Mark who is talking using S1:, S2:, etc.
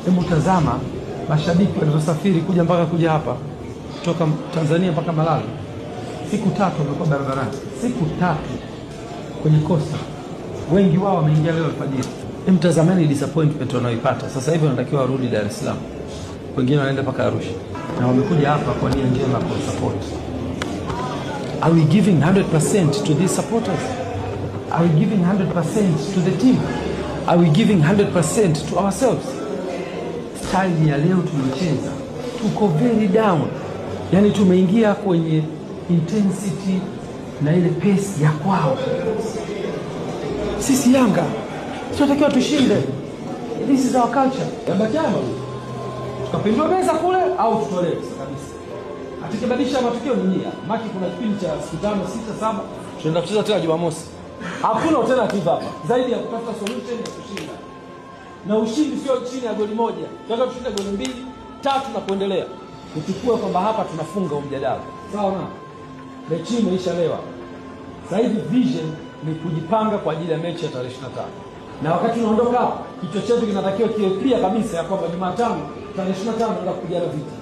S1: Hebu tazama mashabiki waliosafiri kuja hapa kutoka Tanzania mpaka Malawi. Siku 3 wamekuwa barabarani. Siku 3 kwenye kosta. Wengi wao wameingia leo alfajiri. Mtazameni disappointment wanaoipata. Sasa hivi wanatakiwa warudi Dar es Salaam. Wengine wanaenda mpaka Arusha. Na wamekuja hapa kwa nia njema kwa support. Are we giving 100% to these supporters? Are we giving 100% to the team? Are we giving 100% to ourselves? Style ya leo tumecheza, tuko very down. Yani tumeingia kwenye intensity na ile pace ya kwao. Sisi Yanga tunatakiwa tushinde. This is our culture. Yabachama tukapindua meza kule au tutolewe kabisa. Atakibadilisha matukio ni nia. Maki kuna kipindi cha siku 5, 6, 7 tunaenda kucheza tena Jumamosi. Hakuna alternative hapa zaidi ya kutafuta solution ya kushinda. Na ushindi sio chini ya goli moja. Tunataka tushinde goli 2, 3 na kuendelea. Kuchukua kwamba hapa tunafunga mjadala. Sawa na? Mechi imeisha leo. Sasa hivi vision ni kujipanga kwa ajili ya mechi ya tarehe 25. Na wakati unaondoka, kichwa chetu kinatakiwa kiwe clear kabisa ya kwamba Jumatano tarehe 25 tunaenda kupigana vita.